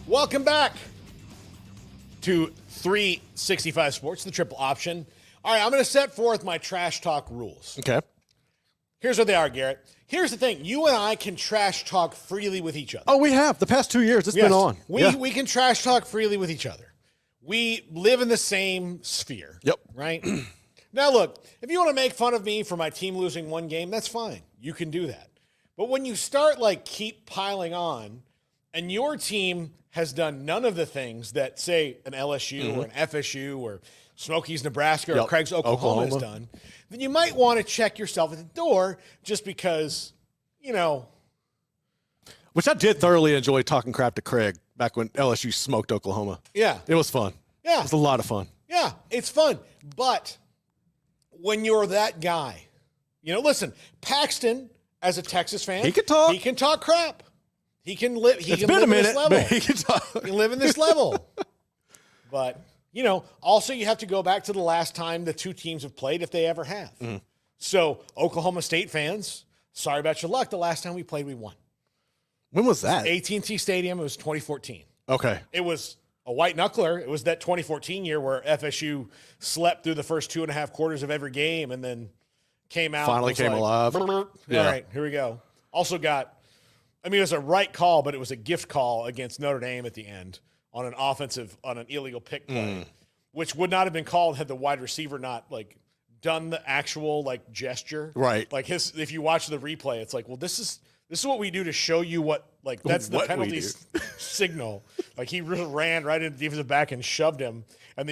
Welcome back to 365 Sports, the triple option. All right, I'm going to set forth my trash talk rules. Okay. Here's what they are, Garrett. Here's the thing. You and I can trash talk freely with each other. Oh, we have. The past 2 years, it's been on. We can trash talk freely with each other. We live in the same sphere. Yep. Right? Now, look, if you want to make fun of me for my team losing one game, that's fine. You can do that. But when you start, keep piling on, and your team has done none of the things that, say, an LSU or an FSU or Smokies, Nebraska, or Craig's Oklahoma has done, then you might want to check yourself at the door just because, Which I did thoroughly enjoy talking crap to Craig back when LSU smoked Oklahoma. Yeah. It was fun. Yeah. It was a lot of fun. Yeah, it's fun. But when you're that guy, listen, Paxton, as a Texas fan, he can talk. He can talk crap. He can live. He It's can been live a minute, this level. but he can talk. He can live in this level. But also you have to go back to the last time the two teams have played, if they ever have. So Oklahoma State fans, sorry about your luck. The last time we played, we won. When was that? AT&T Stadium. It was 2014. Okay. It was a white knuckler. It was that 2014 year where FSU slept through the first 2.5 quarters of every game and then came out. Finally came alive. Yeah. All right, here we go. Also got, it was a right call, but it was a gift call against Notre Dame at the end on an illegal pick play, which would not have been called had the wide receiver not done the actual gesture. Right. If you watch the replay, it's this is what we do to show you what that's the penalty signal. He ran right into the defensive back and shoved him, and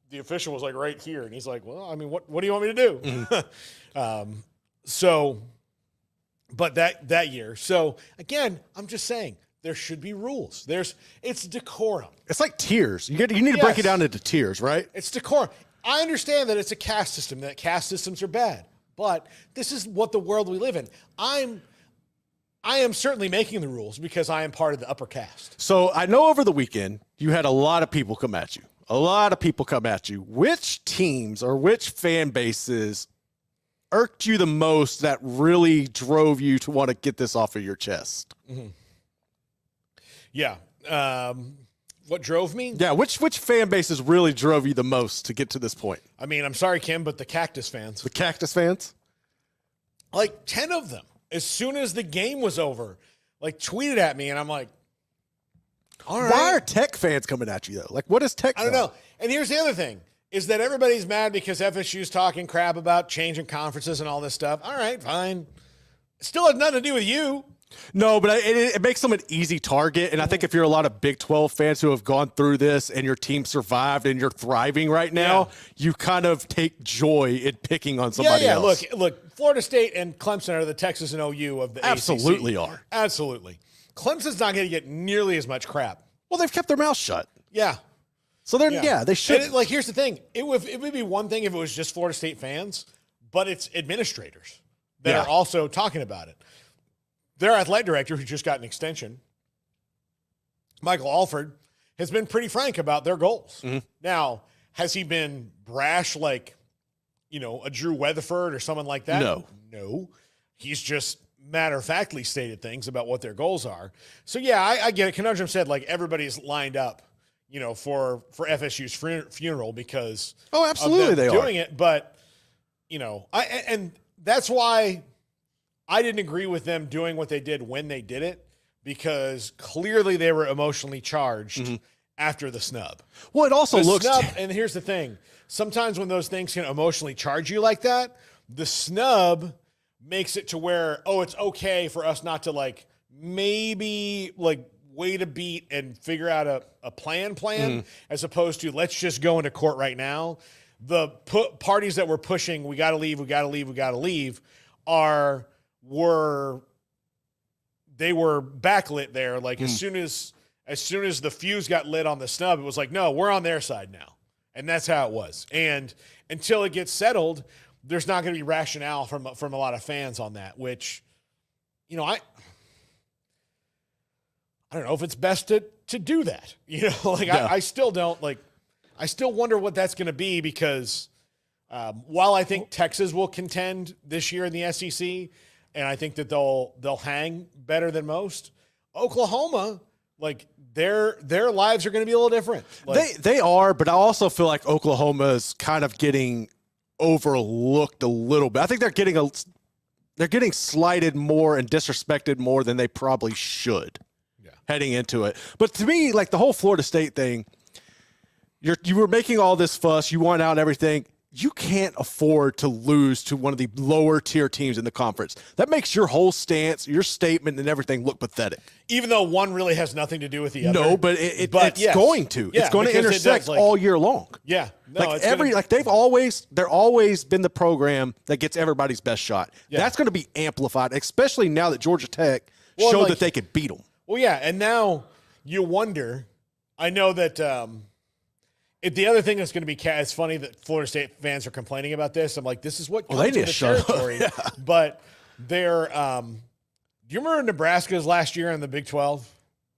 the official was right here, and he's like, well, what do you want me to do? But that year. So again, I'm just saying there should be rules. It's decorum. It's like tiers. You need to break it down into tiers, right? It's decorum. I understand that it's a caste system, that caste systems are bad, but this is what the world we live in. I am certainly making the rules because I am part of the upper caste. So I know over the weekend you had a lot of people come at you. Which teams or which fan bases irked you the most that really drove you to want to get this off of your chest? Yeah. What drove me? Yeah, which fan bases really drove you the most to get to this point? I'm sorry, Kim, but the Cactus fans. The Cactus fans? 10 of them, as soon as the game was over, tweeted at me, and I'm like, all right. Why are Tech fans coming at you, though? What is Tech? I don't know. And here's the other thing, is that everybody's mad because FSU's talking crap about changing conferences and all this stuff. All right, fine. Still has nothing to do with you. No, but it makes them an easy target. And I think if you're a lot of Big 12 fans who have gone through this and your team survived and you're thriving right now, you kind of take joy in picking on somebody else. Look, Florida State and Clemson are the Texas and OU of the Absolutely ACC. are. Absolutely. Clemson's not going to get nearly as much crap. Well, they've kept their mouth shut. Yeah. So they should. And here's the thing. It would be one thing if it was just Florida State fans, but it's administrators that are also talking about it. Their athletic director, who just got an extension, Michael Alford, has been pretty frank about their goals. Now, has he been brash like, a Drew Weatherford or someone like that? No. He's just matter-of-factly stated things about what their goals are. So, yeah, I get it. Conundrum said, everybody's lined up, for FSU's funeral because absolutely of them they doing it. But, and that's why I didn't agree with them doing what they did when they did it, because clearly they were emotionally charged after the snub. Well, it also looks... And here's the thing. Sometimes when those things can emotionally charge you like that, the snub makes it to where, it's okay for us not to, maybe, wait a beat and figure out a plan, as opposed to let's just go into court right now. The parties that were pushing, we got to leave, they were backlit there. As soon as the fuse got lit on the snub, it was no, we're on their side now. And that's how it was. And until it gets settled, there's not going to be rationale from a lot of fans on that, which, I don't know if it's best to do that. I still don't I still wonder what that's going to be, because while I think Texas will contend this year in the SEC, and I think that they'll hang better than most, Oklahoma, Like their lives are going to be a little different. Like, They are, but I also feel like Oklahoma is kind of getting overlooked a little bit. I think they're getting slighted more and disrespected more than they probably should heading into it. But to me, like the whole Florida State thing, you were making all this fuss, you won out and everything. You can't afford to lose to one of the lower tier teams in the conference. That makes your whole stance, your statement, and everything look pathetic. Even though one really has nothing to do with the other. No, but it's yes. going to. Yeah, it's going to intersect all year long. Yeah. No, they're always been the program that gets everybody's best shot. Yeah. That's going to be amplified, especially now that Georgia Tech showed that they could beat them. Well, yeah, and now you wonder. I know that the other thing that's going to be it's funny that Florida State fans are complaining about this. I'm like, this is what comes with the territory. Yeah. But they're do you remember Nebraska's last year in the Big 12?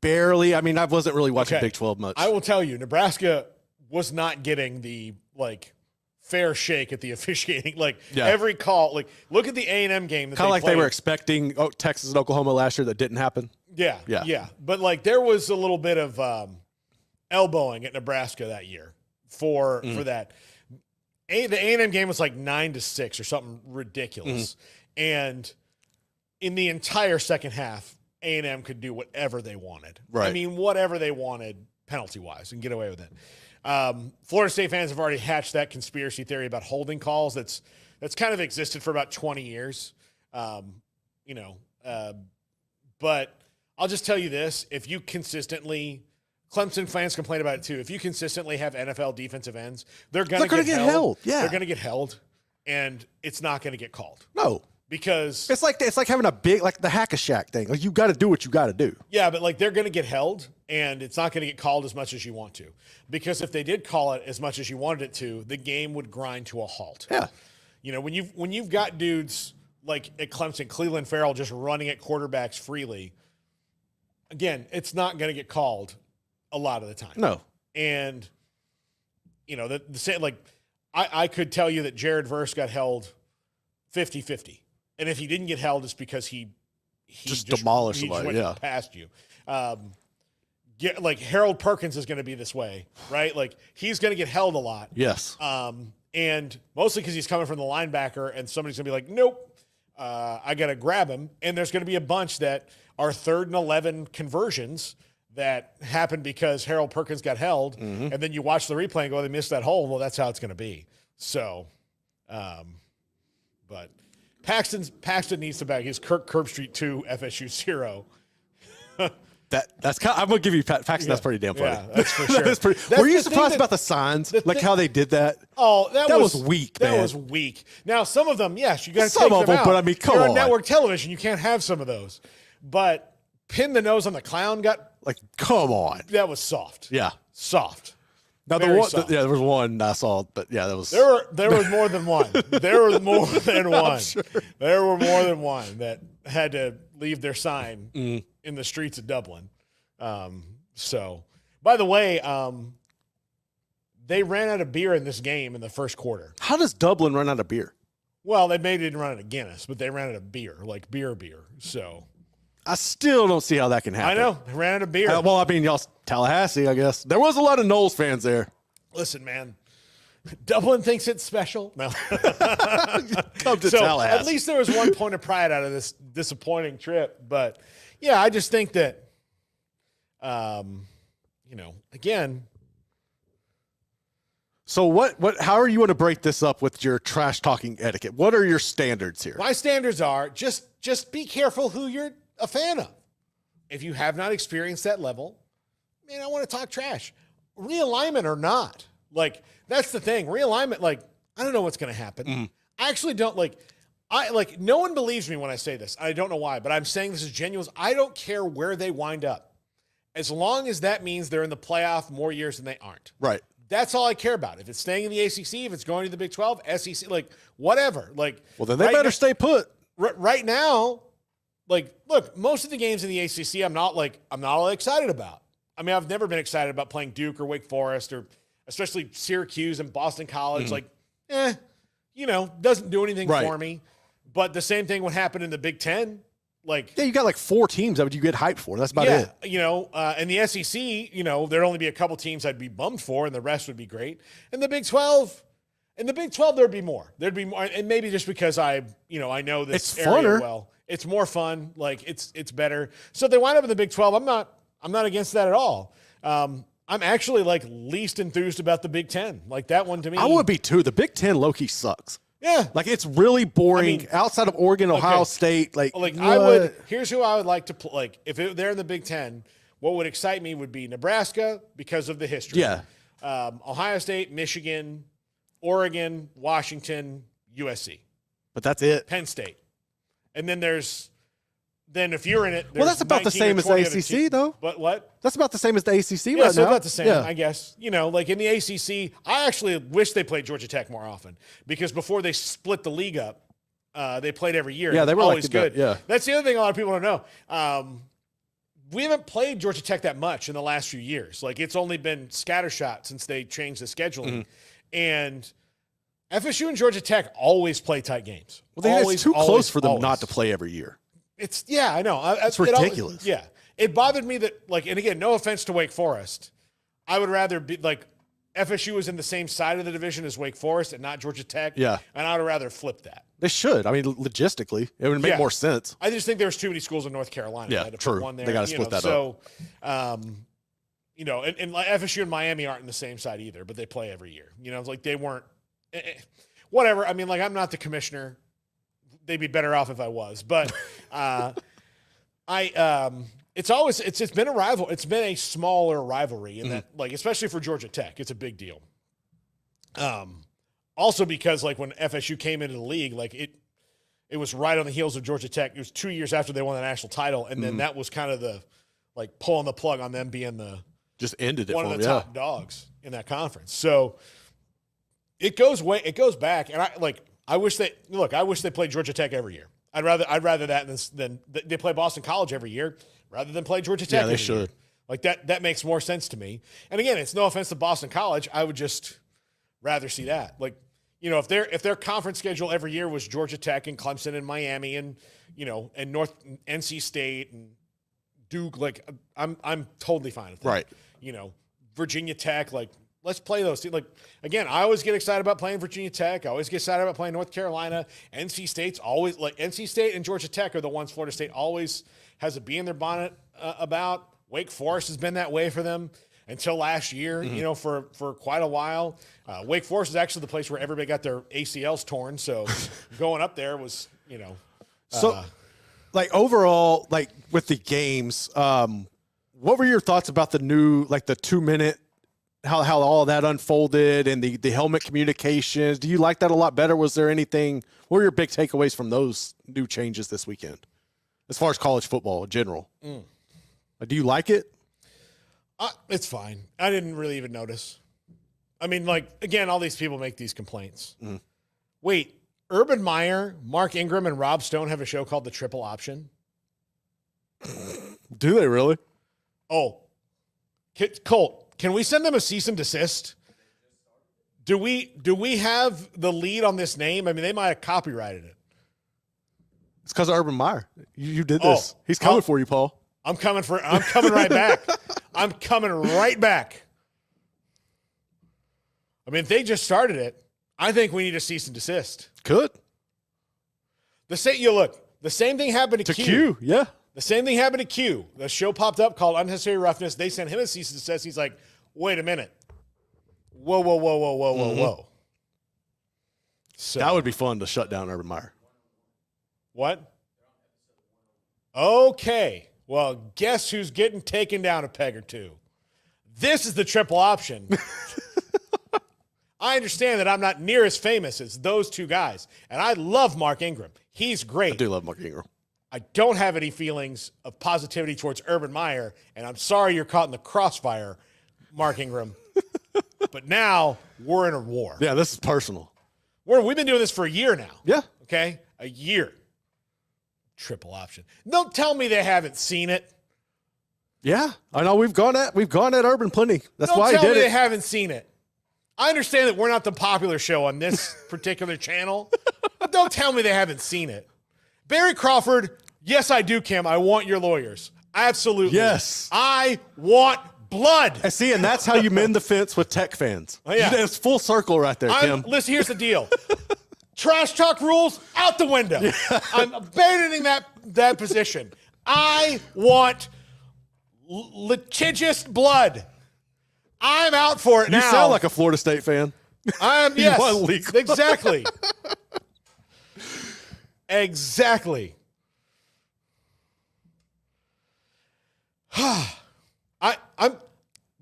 Barely. I mean, I wasn't really watching Big 12 much. I will tell you, Nebraska was not getting the fair shake at the officiating. Every call, look at the A&M game that kind of like they were expecting Texas and Oklahoma last year that didn't happen. Yeah. But there was a little bit of elbowing at Nebraska that year for that. The A&M game was 9-6 or something ridiculous. And in the entire second half, A&M could do whatever they wanted. Right. I mean, whatever they wanted penalty-wise and get away with it. Florida State fans have already hatched that conspiracy theory about holding calls that's kind of existed for about 20 years. But I'll just tell you this. If you consistently – Clemson fans complain about it too. If you consistently have NFL defensive ends, they're going to get held. Yeah. They're going to get held, and it's not going to get called. No. Because it's like having a big, the Hack-a-Shack thing. You got to do what you got to do. Yeah, but they're going to get held, and it's not going to get called as much as you want to. Because if they did call it as much as you wanted it to, the game would grind to a halt. Yeah. When you've got dudes like at Clemson, Cleveland Farrell just running at quarterbacks freely, again, it's not going to get called a lot of the time. No. And, I could tell you that Jared Verse got held 50-50. And if he didn't get held, it's because he just demolished somebody. Went past you. Harold Perkins is going to be this way, right? He's going to get held a lot. Yes. And mostly because he's coming from the linebacker, and somebody's going to be like, nope, I got to grab him. And there's going to be a bunch that are 3rd and 11 conversions that happened because Harold Perkins got held, and then you watch the replay and go, they missed that hole. Well, that's how it's going to be. So, but Paxton needs to back his Kirk Herbstreit 2, FSU 0. That's kind of, I'm gonna give you Paxton. That's pretty damn funny. Yeah, that's for sure. Were you surprised about the signs, how they did that? Oh, that was weak. That was weak. Now, some of them, yes, you got to some take of them out. but I mean, come You're on, network television, you can't have some of those. But pin the nose on the clown come on, that was soft. Yeah, soft. Now there was one I saw, but yeah, that was there was more than one. There was more than one. Sure. There were more than one that had to leave their sign in the streets of Dublin. So, by the way, they ran out of beer in this game in the first quarter. How does Dublin run out of beer? Well, they maybe didn't run out of Guinness, but they ran out of beer, beer. So I still don't see how that can happen. I know. They ran out of beer. Well, I mean, y'all's Tallahassee, I guess. There was a lot of Knowles fans there. Listen, man. Dublin thinks it's special. No. Come to Tallahassee. At least there was one point of pride out of this disappointing trip. But, yeah, I just think that, again. So how are you going to break this up with your trash talking etiquette? What are your standards here? My standards are just be careful who you're a fan of. If you have not experienced that level, man, I want to talk trash. Realignment or not. That's the thing. Realignment, I don't know what's going to happen. I actually don't no one believes me when I say this. I don't know why, but I'm saying this is genuine. I don't care where they wind up. As long as that means they're in the playoff more years than they aren't. Right. That's all I care about. If it's staying in the ACC, if it's going to the Big 12, SEC, whatever. Well, then they better stay put. Right now, look, most of the games in the ACC, I'm not all excited about. I mean, I've never been excited about playing Duke or Wake Forest or especially Syracuse and Boston College. Doesn't do anything for me. But the same thing would happen in the Big 10. like, Yeah, you got like 4 teams that you get hyped for. That's about it. you know, in the SEC, you know, there'd only be a couple teams I'd be bummed for, and the rest would be great. In the Big 12, there'd be more. There'd be more, and maybe just because I know this It's area funner. well. It's more fun. Like it's better. So if they wind up in the Big 12, I'm not against that at all. I'm actually like least enthused about the Big 10. Like that one to me. I would be too. The Big 10 low-key sucks. Yeah. Like it's really boring. I mean, outside of Oregon, Ohio State. Like here's who I would like to play. Like if they're in the Big 10, what would excite me would be Nebraska because of the history. Yeah. Ohio State, Michigan, Oregon, Washington, USC. But that's it. Penn State. And then if you're in it, Well, that's about the same as the ACC, though. But what? That's about the same as the ACC Yeah, right so now. about the same, Yeah. I guess. You know, like in the ACC, I actually wish they played Georgia Tech more often because before they split the league up, they played every year. Yeah, they were always like good. yeah. That's the other thing a lot of people don't know. We haven't played Georgia Tech that much in the last few years. Like it's only been scattershot since they changed the scheduling. And FSU and Georgia Tech always play tight games. It's too close for them not to play every year. I know. It's ridiculous. It bothered me that, like, and again, no offense to Wake Forest. I would rather be, like, FSU is in the same side of the division as Wake Forest and not Georgia Tech. Yeah. And I would rather flip that. They should. I mean, logistically, it would make more sense. I just think there's too many schools in North Carolina. Yeah, I had to true. put one there, They got to split that up. So, you know, and like FSU and Miami aren't in the same side either, but they play every year. You know, it's like they weren't whatever. I mean, like, I'm not the commissioner. They'd be better off if I was. But it's been a rival. It's been a smaller rivalry in that, like, especially for Georgia Tech, it's a big deal. Also because, like, when FSU came into the league, like it was right on the heels of Georgia Tech. It was 2 years after they won the national title, and then that was kind of the, like, pulling the plug on them being just ended it one for of them, the top dogs in that conference. So it goes back, and I wish they played Georgia Tech every year. I'd rather that than they play Boston College every year rather than play Georgia Tech. Yeah, they every should. year. Like that makes more sense to me. And again, it's no offense to Boston College. I would just rather see that. Like, you know, if their conference schedule every year was Georgia Tech and Clemson and Miami and, you know, and NC State and Duke, like I'm totally fine with that. Right. You know, Virginia Tech, like, let's play those. Like, again, I always get excited about playing Virginia Tech. I always get excited about playing North Carolina. NC State's always, like, NC State and Georgia Tech are the ones Florida State always has a bee in their bonnet about. Wake Forest has been that way for them until last year, you know, for quite a while. Wake Forest is actually the place where everybody got their ACLs torn. So going up there was, you know. So, like, overall, like, with the games, what were your thoughts about the new, like, the 2-minute, how all that unfolded and the helmet communications? Do you like that a lot better? Was there anything, what were your big takeaways from those new changes this weekend as far as college football in general? Do you like it? It's fine. I didn't really even notice. I mean, like, again, all these people make these complaints. Wait, Urban Meyer, Mark Ingram, and Rob Stone have a show called The Triple Option? Do they really? Oh, Colt, can we send them a cease and desist? Do we have the lead on this name? I mean, they might have copyrighted it. It's because of Urban Meyer. You did this. He's coming for you, Paul. I'm coming right back. I'm coming right back. I mean, if they just started it, I think we need a cease and desist. Could. The same thing happened to Q. Yeah. The same thing happened to Q. The show popped up called Unnecessary Roughness. They sent him a cease and desist. He's like, wait a minute. Whoa. So, that would be fun to shut down Urban Meyer. What? Okay. Well, guess who's getting taken down a peg or two? This is the triple option. I understand that I'm not near as famous as those two guys, and I love Mark Ingram. He's great. I do love Mark Ingram. I don't have any feelings of positivity towards Urban Meyer, and I'm sorry you're caught in the crossfire, Mark Ingram. But now we're in a war. Yeah, this is personal. We've been doing this for a year now. Yeah. Okay? A year. Triple option. Don't tell me they haven't seen it. Yeah, I know we've gone at Urban plenty. That's Don't why he tell did me it. they haven't seen it. I understand that we're not the popular show on this particular channel, but don't tell me they haven't seen it. Barry Crawford, Yes, I do, Kim. I want your lawyers. Absolutely. Yes. I want blood. And see, and that's how you mend the fence with Tech fans. Oh, yeah. It's full circle right there, Kim. Listen, here's the deal. Trash talk rules out the window. Yeah. I'm abandoning that position. I want litigious blood. I'm out for it now. You sound like a Florida State fan. Yes, exactly. Exactly.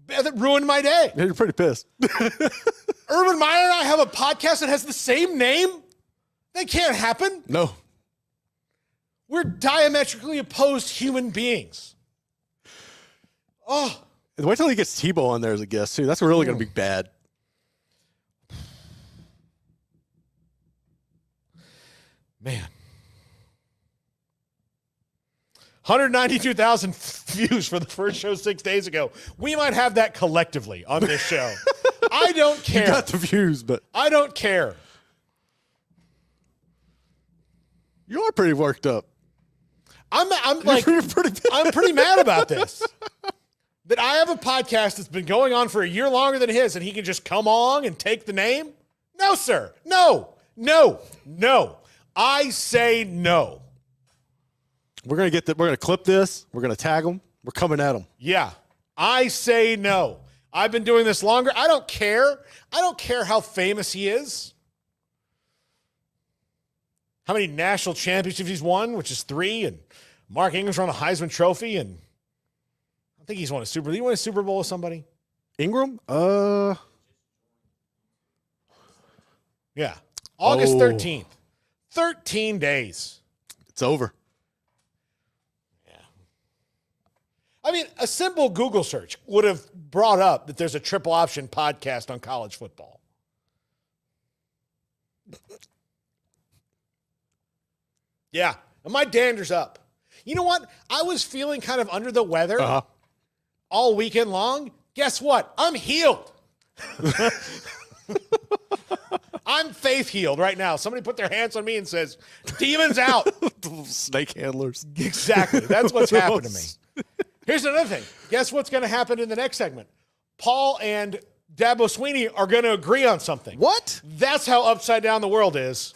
That ruined my day. Yeah, you're pretty pissed. Urban Meyer and I have a podcast that has the same name? That can't happen. No. We're diametrically opposed human beings. Oh. Wait till he gets Tebow on there as a guest, too. That's really going to be bad. Man. 192,000 views for the first show 6 days ago. We might have that collectively on this show. I don't care. You got the views, but I don't care. You are pretty worked up. I'm pretty mad about this. That I have a podcast that's been going on for a year longer than his, and he can just come on and take the name? No, sir. No. I say no. We're gonna clip this. We're gonna tag them. We're coming at them. Yeah. I say no. I've been doing this longer. I don't care. I don't care how famous he is. How many national championships he's won, which is 3, and Mark Ingram's won a Heisman Trophy, and I think he's won a Super Bowl. Did he win a Super Bowl with somebody? Ingram? Yeah. August 13th. 13 days. It's over. Yeah. I mean, a simple Google search would have brought up that there's a triple option podcast on college football. Yeah. And my dander's up. You know what? I was feeling kind of under the weather all weekend long. Guess what? I'm healed. I'm faith healed right now. Somebody put their hands on me and says, demons out. Snake handlers. Exactly. That's what's happened to me. Here's another thing. Guess what's going to happen in the next segment? Paul and Dabo Sweeney are going to agree on something. What? That's how upside down the world is.